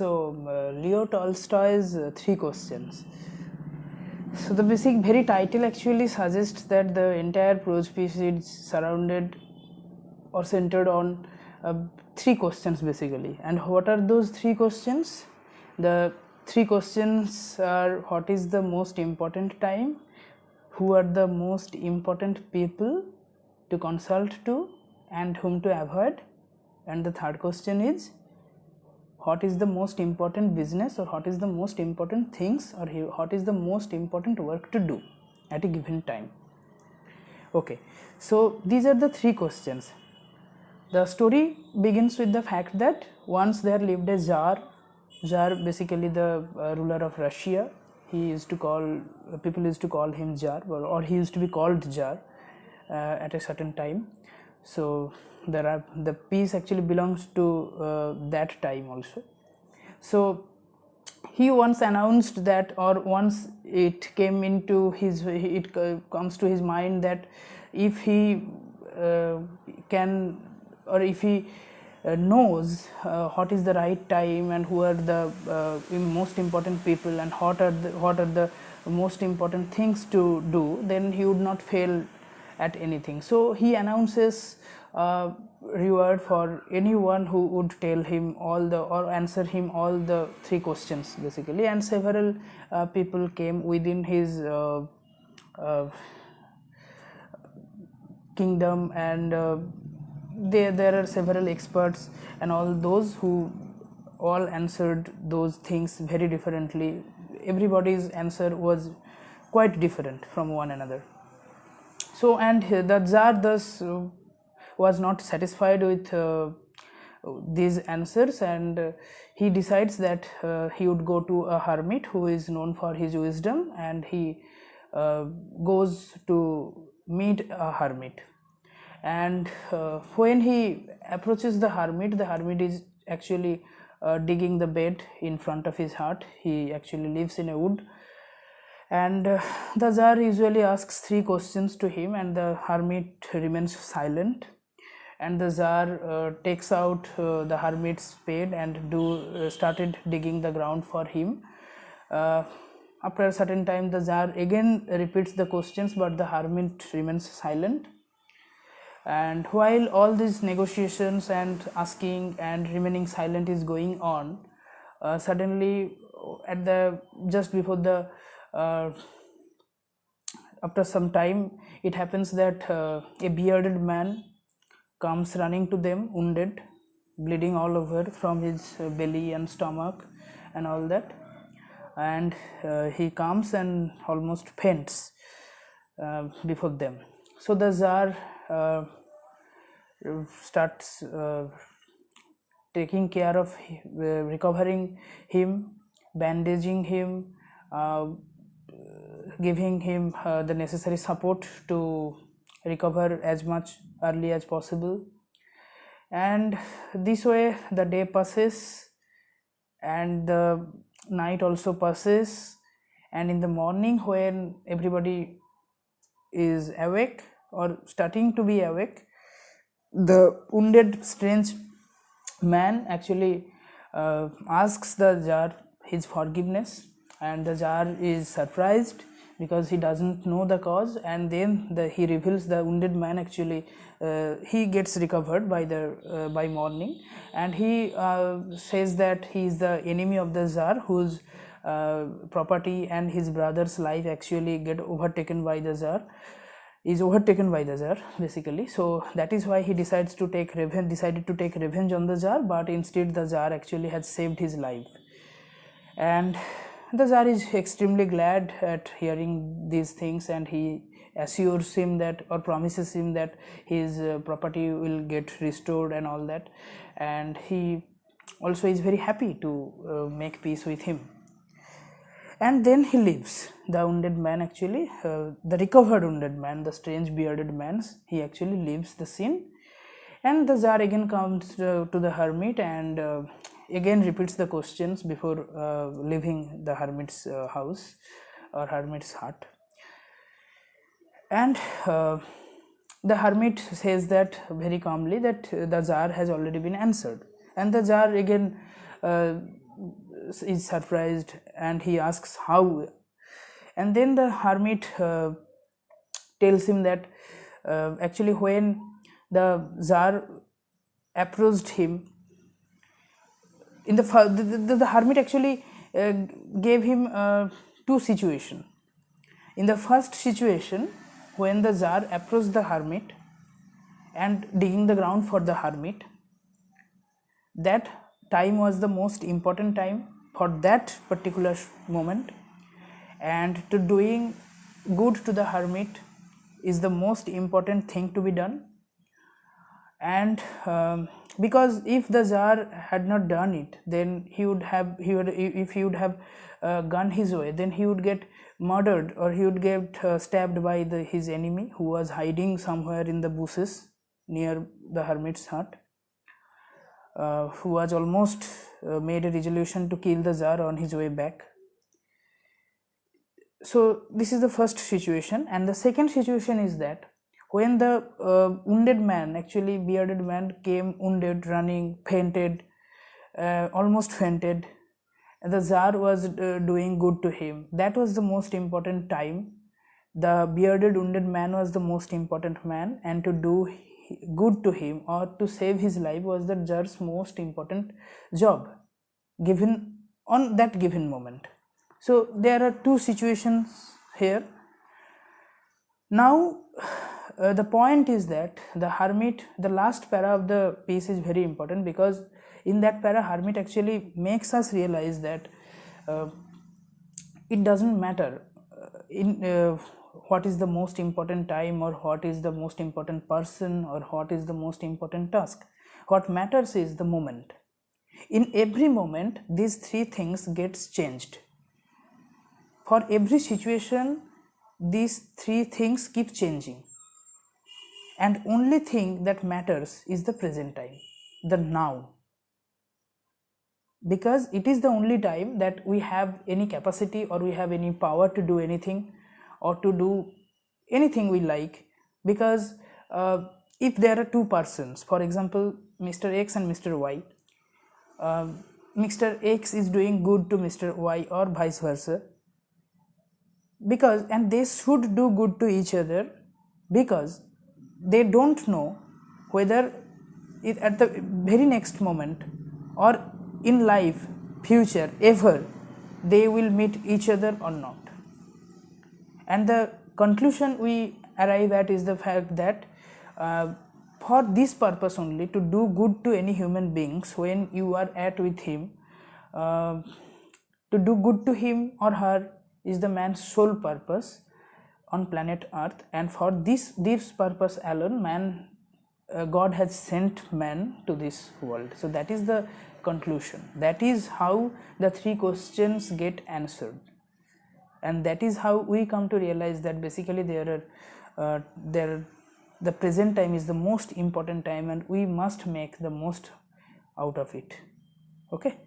Leo Tolstoy's Three Questions. So the basic very title actually suggests that the entire prose piece is surrounded or centered on three questions basically. And what are those three questions? The three questions are: what is the most important time, who are the most important people to consult to, and whom to avoid, and the third question is: what is the most important business, or what is the most important things, or what is the most important work to do at a given time. Okay, so these are the three questions. The story begins with the fact that once there lived a Tsar basically the ruler of Russia. He used to call, people used to call him Tsar, or he used to be called Tsar at a certain time. So the piece actually belongs to that time also. So he once announced that, or once it came into his, it comes to his mind that if he can, or if he knows what is the right time and who are the most important people and what are the most important things to do, then he would not fail at anything. So he announces reward for anyone who would tell him all the, or answer him all the three questions basically. And several people came within his kingdom, and there are several experts and all those who all answered those things very differently. Everybody's answer was quite different from one another. So, and the Tsar thus was not satisfied with these answers, and he decides that he would go to a hermit who is known for his wisdom, and he goes to meet a hermit. And when he approaches the hermit is actually digging the bed in front of his hut. He actually lives in a wood, and the Tsar usually asks three questions to him, and the hermit remains silent. And the Tsar takes out the hermit's spade and started digging the ground for him. After a certain time, the Tsar again repeats the questions, but the hermit remains silent. And while all these negotiations and asking and remaining silent is going on, suddenly at the just before the after some time, it happens that a bearded man comes running to them, wounded, bleeding all over from his belly and stomach and all that. And he comes and almost faints before them. So the Tsar starts taking care of recovering him, bandaging him, giving him the necessary support to recover as much early as possible. And this way the day passes and the night also passes, and in the morning when everybody is awake or starting to be awake, the wounded strange man actually asks the Tsar his forgiveness, and the Tsar is surprised because he doesn't know the cause. And then he reveals the wounded man actually he gets recovered by morning, and he says that he is the enemy of the Tsar, whose property and his brother's life actually get overtaken by the Tsar, basically. So that is why he decided to take revenge on the Tsar, but instead the Tsar actually has saved his life. And the Tsar is extremely glad at hearing these things, and he assures him that, or promises him that, his property will get restored and all that. And he also is very happy to make peace with him. And then he leaves. The wounded man actually, the recovered wounded man, the strange bearded man, he actually leaves the scene. And the Tsar again comes to the hermit and again repeats the questions before leaving the hermit's house or hermit's hut. And the hermit says that very calmly that the Tsar has already been answered. And the Tsar again is surprised and he asks how, and then the hermit tells him that actually when the Tsar approached him, in the hermit actually gave him two situations. In the first situation, when the Tsar approached the hermit and digging the ground for the hermit, that time was the most important time for that particular moment, and to doing good to the hermit is the most important thing to be done. And because if the Tsar had not done it, then if he would have gone his way, then he would get murdered, or he would get stabbed by his enemy who was hiding somewhere in the bushes near the hermit's hut, who was almost made a resolution to kill the Tsar on his way back. So this is the first situation. And the second situation is that when the wounded man, actually bearded man, came wounded, running, fainted, almost fainted, and the Tsar was doing good to him, that was the most important time. The bearded wounded man was the most important man, and to do good to him or to save his life was the Tsar's most important job given on that given moment. So there are two situations here. Now the point is that the hermit, the last para of the piece is very important, because in that para hermit actually makes us realize that it doesn't matter what is the most important time, or what is the most important person, or what is the most important task. What matters is the moment. In every moment these three things gets changed. For every situation these three things keep changing, and only thing that matters is the present time, the now, because it is the only time that we have any capacity or we have any power to do anything or to do anything we like. Because if there are two persons, for example Mr. X and Mr. Y, Mr. X is doing good to Mr. Y or vice versa, because, and they should do good to each other, because they don't know whether at the very next moment or in life, future, ever they will meet each other or not. And the conclusion we arrive at is the fact that for this purpose only, to do good to any human beings when you are at with him, to do good to him or her is the man's sole purpose on planet Earth. And for this purpose alone, God has sent man to this world. So that is the conclusion. That is how the three questions get answered, and that is how we come to realize that basically the present time is the most important time, and we must make the most out of it. Okay.